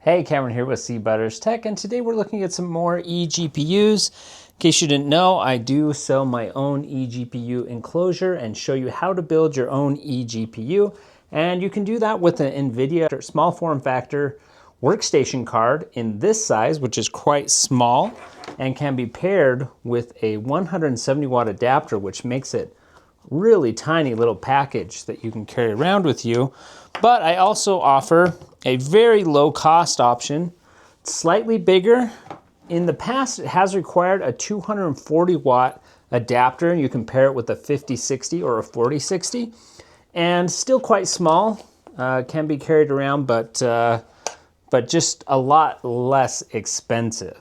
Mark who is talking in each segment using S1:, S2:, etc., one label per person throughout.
S1: Hey, Cameron here with CButters Tech, and today we're looking at some more eGPUs. In case you didn't know, I do sell my own eGPU enclosure and show you how to build your own eGPU. And you can do that with an NVIDIA small form factor workstation card in this size, which is quite small, and can be paired with a 170 watt adapter, which makes it really tiny little package that you can carry around with you. But I also offer a very low cost option, slightly bigger. In the past, it has required a 240 watt adapter, and you can pair it with a 5060 or a 4060, and still quite small, can be carried around, but just a lot less expensive.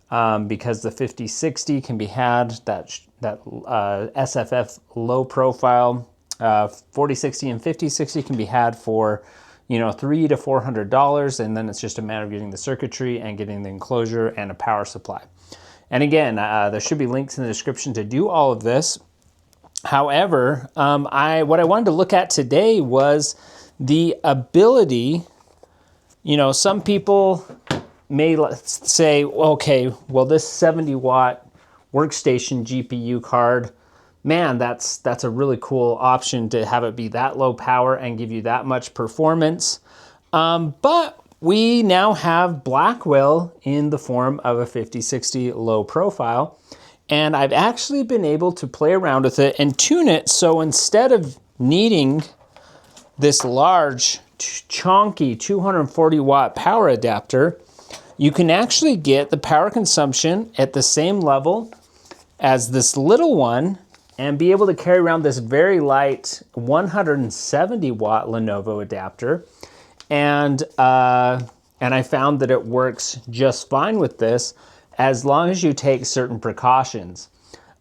S1: Because the 5060 can be had, that SFF low profile, 4060 and 5060 can be had for, $300 to $400, and then it's just a matter of getting the circuitry and getting the enclosure and a power supply. And again, there should be links in the description to do all of this. However, what I wanted to look at today was the ability. Some people may say, okay, well, this 70 watt workstation GPU card, man, that's a really cool option to have it be that low power and give you that much performance. But we now have Blackwell in the form of a 5060 low profile. And I've actually been able to play around with it and tune it. So instead of needing this large, chunky 240 watt power adapter, you can actually get the power consumption at the same level as this little one and be able to carry around this very light 170 watt Lenovo adapter. And I found that it works just fine with this as long as you take certain precautions.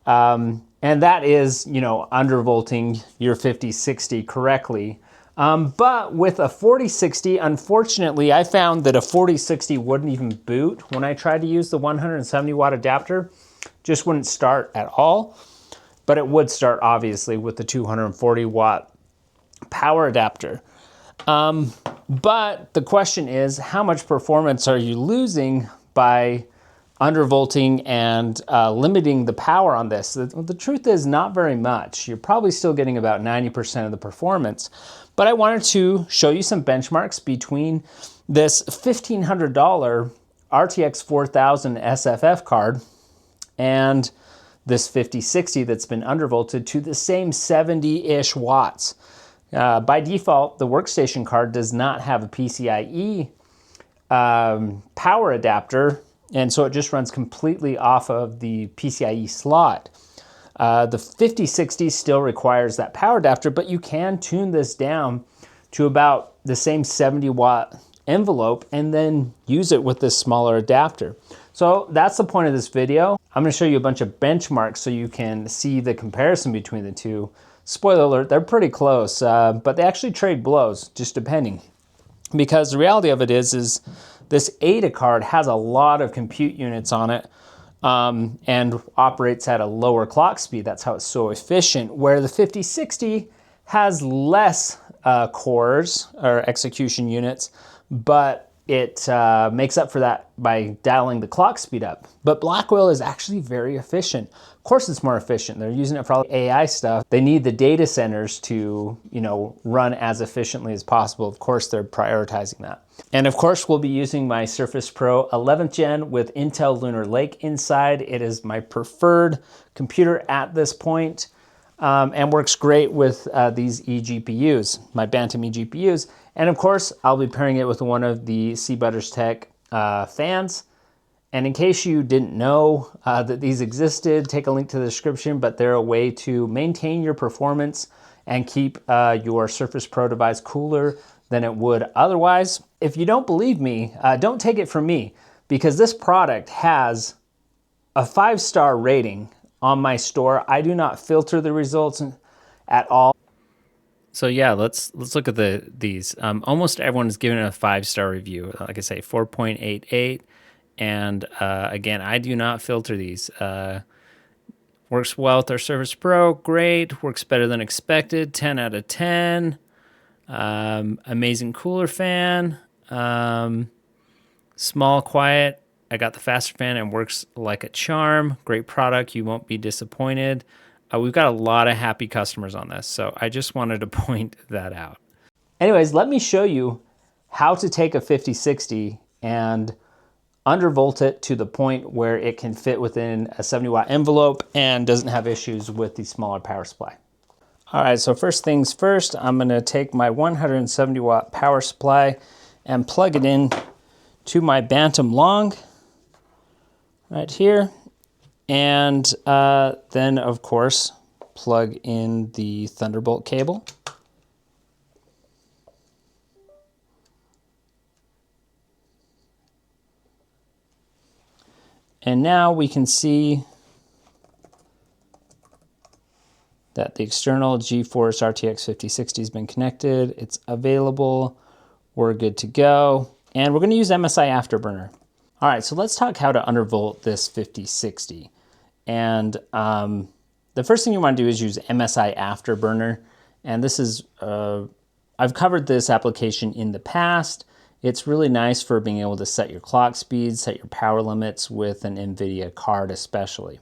S1: And that is, undervolting your 5060 correctly. But with a 4060, unfortunately, I found that a 4060 wouldn't even boot when I tried to use the 170 watt adapter. Just wouldn't start at all. But it would start, obviously, with the 240 watt power adapter. But the question is, how much performance are you losing by undervolting and limiting the power on this? The truth is not very much. You're probably still getting about 90% of the performance. But I wanted to show you some benchmarks between this $1,500 RTX 4000 SFF card and this 5060 that's been undervolted to the same 70-ish watts. By default, the workstation card does not have a PCIe power adapter, and so it just runs completely off of the PCIe slot. The 5060 still requires that power adapter, but you can tune this down to about the same 70 watt envelope and then use it with this smaller adapter. So that's the point of this video. I'm going to show you a bunch of benchmarks so you can see the comparison between the two. Spoiler alert, they're pretty close, but they actually trade blows, just depending. Because the reality of it is this Ada card has a lot of compute units on it, and operates at a lower clock speed. That's how it's so efficient, where the 5060 has less cores or execution units, but it makes up for that by dialing the clock speed up. But Blackwell is actually very efficient. Of course it's more efficient. They're using it for all the AI stuff. They need the data centers to, run as efficiently as possible. Of course, they're prioritizing that. And of course, we'll be using my Surface Pro 11th Gen with Intel Lunar Lake inside. It is my preferred computer at this point, and works great with these eGPUs, my Bantam eGPUs. And of course, I'll be pairing it with one of the CButters Tech fans. And in case you didn't know that these existed, take a link to the description, but they're a way to maintain your performance and keep your Surface Pro device cooler than it would otherwise. If you don't believe me, don't take it from me, because this product has a 5-star rating on my store. I do not filter the results at all. So yeah, let's look at these. Almost everyone is giving it a 5-star review. Like I say, 4.88. And again, I do not filter these. Works well with our Surface Pro, great. Works better than expected, 10 out of 10. Amazing cooler fan. Small, quiet. I got the faster fan and works like a charm. Great product. You won't be disappointed. We've got a lot of happy customers on this, so I just wanted to point that out. Anyways, let me show you how to take a 5060 and undervolt it to the point where it can fit within a 70-watt envelope and doesn't have issues with the smaller power supply. All right, so first things first, I'm gonna take my 170-watt power supply and plug it in to my Bantam Long right here. And then, of course, plug in the Thunderbolt cable. And now we can see that the external GeForce RTX 5060 has been connected. It's available. We're good to go. And we're going to use MSI Afterburner. All right, so let's talk how to undervolt this 5060. And the first thing you want to do is use MSI Afterburner. And this is, I've covered this application in the past. It's really nice for being able to set your clock speeds, set your power limits with an NVIDIA card especially.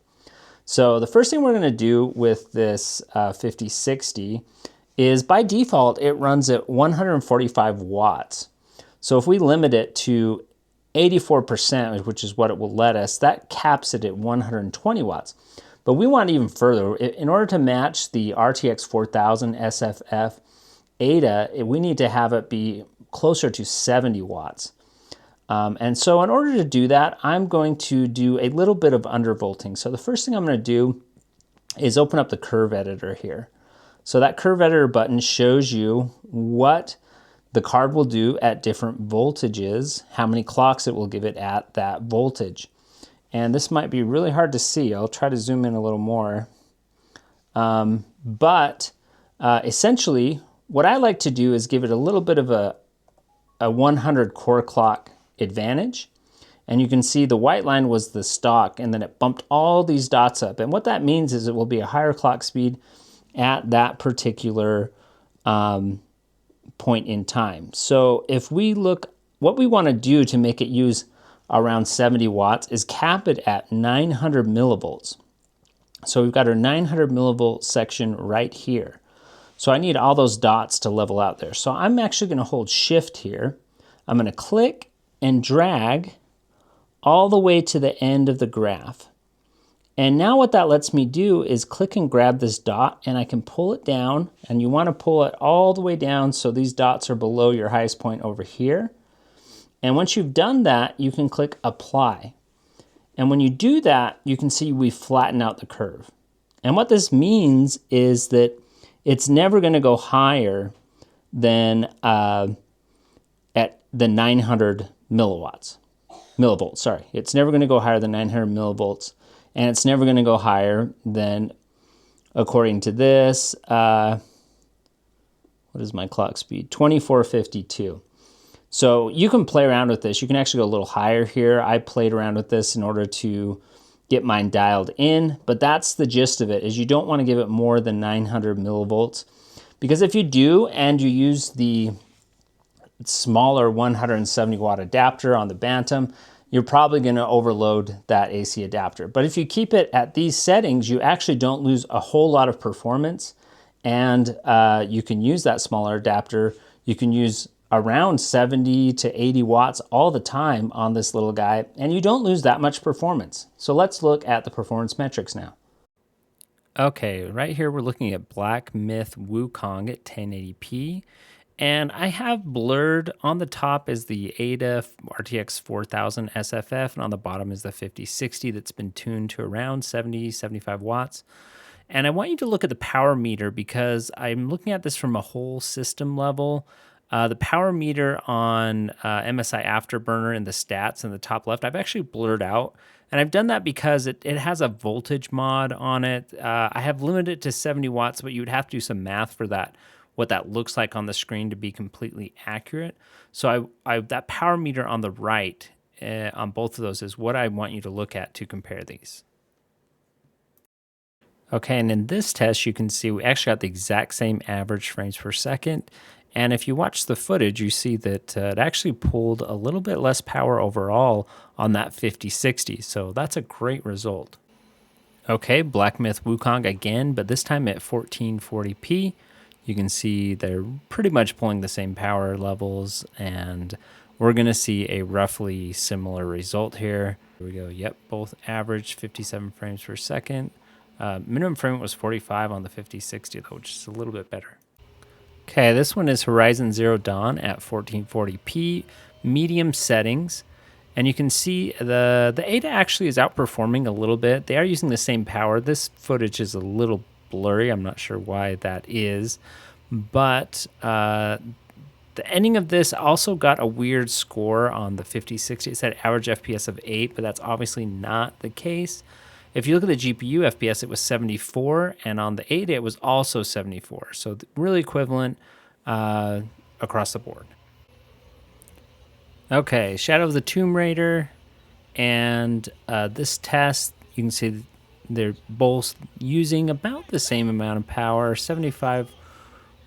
S1: So the first thing we're going to do with this 5060 is by default, it runs at 145 watts. So if we limit it to 84%, which is what it will let us, that caps it at 120 watts. But we want even further. In order to match the RTX 4000 SFF Ada, we need to have it be closer to 70 watts. And so in order to do that, I'm going to do a little bit of undervolting. So the first thing I'm going to do is open up the curve editor here. So that curve editor button shows you what the card will do at different voltages, how many clocks it will give it at that voltage. And this might be really hard to see. I'll try to zoom in a little more. Essentially, what I like to do is give it a little bit of a 100 core clock advantage. And you can see the white line was the stock, and then it bumped all these dots up. And what that means is it will be a higher clock speed at that particular point in time. So if we look, what we want to do to make it use around 70 watts is cap it at 900 millivolts. So we've got our 900 millivolt section right here. So I need all those dots to level out there. So I'm actually going to hold shift here. I'm going to click and drag all the way to the end of the graph. And now what that lets me do is click and grab this dot, and I can pull it down, and you want to pull it all the way down so these dots are below your highest point over here. And once you've done that, you can click apply. And when you do that, you can see we flatten out the curve. And what this means is that it's never going to go higher than at the 900 millivolts. It's never going to go higher than 900 millivolts, and it's never going to go higher than, according to this, what is my clock speed? 2452. So you can play around with this. You can actually go a little higher here. I played around with this in order to get mine dialed in, but that's the gist of it, is you don't want to give it more than 900 millivolts, because if you do and you use the smaller 170 watt adapter on the Bantam, you're probably going to overload that AC adapter. But if you keep it at these settings, you actually don't lose a whole lot of performance, and you can use that smaller adapter. You can use around 70 to 80 watts all the time on this little guy, and you don't lose that much performance. So let's look at the performance metrics now. Okay, right here we're looking at Black Myth Wukong at 1080p. And I have blurred on the top is the Ada RTX 4000 SFF, and on the bottom is the 5060 that's been tuned to around 70, 75 watts. And I want you to look at the power meter because I'm looking at this from a whole system level. The power meter on MSI Afterburner in the stats in the top left, I've actually blurred out. And I've done that because it has a voltage mod on it. I have limited it to 70 watts, but you would have to do some math for that, what that looks like on the screen to be completely accurate. So that power meter on the right on both of those is what I want you to look at to compare these. Okay, and in this test, you can see we actually got the exact same average frames per second, And if you watch the footage, you see that it actually pulled a little bit less power overall on that 5060. So that's a great result. Okay, Black Myth Wukong again, but this time at 1440p. You can see they're pretty much pulling the same power levels, and we're going to see a roughly similar result here. Here we go. Yep, both average 57 frames per second. Minimum frame rate was 45 on the 5060, though, which is a little bit better. Okay, this one is Horizon Zero Dawn at 1440p, medium settings. And you can see the Ada actually is outperforming a little bit. They are using the same power. This footage is a little blurry. I'm not sure why that is. But the ending of this also got a weird score on the 5060. It said average FPS of 8, but that's obviously not the case. If you look at the GPU FPS, it was 74, and on the Ada, it was also 74. So really equivalent across the board. Okay, Shadow of the Tomb Raider and this test, you can see they're both using about the same amount of power. 75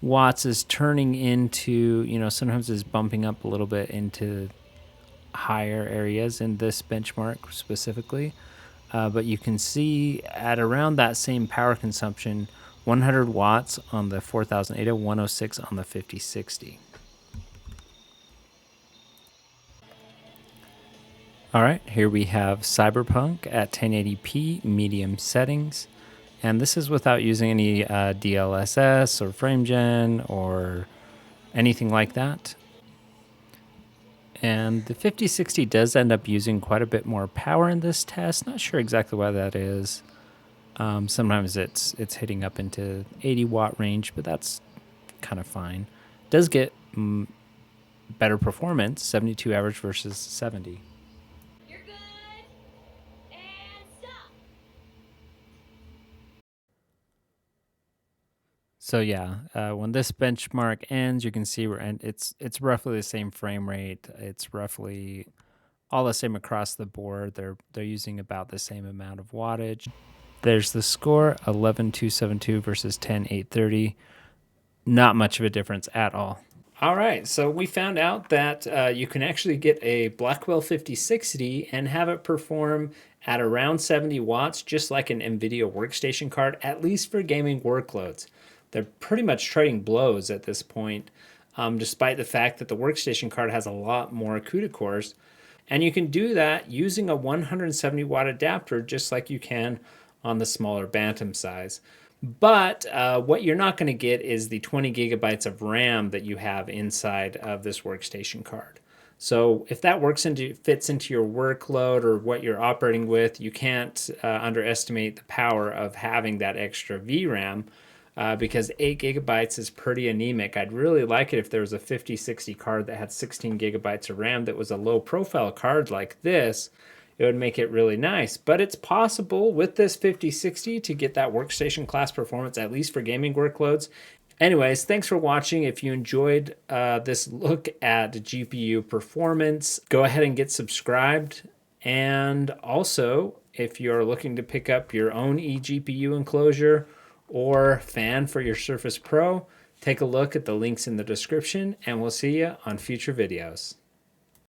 S1: watts is turning into, sometimes it's bumping up a little bit into higher areas in this benchmark specifically. But you can see at around that same power consumption, 100 watts on the 4000 Ada, 106 on the 5060. All right, here we have CyberPunk at 1080p medium settings. And this is without using any DLSS or FrameGen or anything like that. And the 5060 does end up using quite a bit more power in this test. Not sure exactly why that is. Sometimes it's hitting up into 80 watt range, but that's kind of fine. It does get better performance, 72 average versus 70. You're good. And stop. So yeah, when this benchmark ends, you can see it's roughly the same frame rate. It's roughly all the same across the board. They're using about the same amount of wattage. There's the score, 11,272 versus 10,830. Not much of a difference at all. All right, so we found out that you can actually get a Blackwell 5060 and have it perform at around 70 watts, just like an NVIDIA workstation card, at least for gaming workloads. They're pretty much trading blows at this point, despite the fact that the workstation card has a lot more CUDA cores. And you can do that using a 170 watt adapter, just like you can on the smaller Bantam size. But what you're not going to get is the 20 gigabytes of RAM that you have inside of this workstation card. So if that fits into your workload or what you're operating with, you can't underestimate the power of having that extra VRAM because 8 gigabytes is pretty anemic. I'd really like it if there was a 5060 card that had 16 gigabytes of RAM that was a low profile card like this. It would make it really nice. But it's possible with this 5060 to get that workstation class performance, at least for gaming workloads. Anyways, thanks for watching. If you enjoyed this look at GPU performance, go ahead and get subscribed. And also, if you're looking to pick up your own eGPU enclosure or fan for your Surface Pro, take a look at the links in the description, and we'll see you on future videos.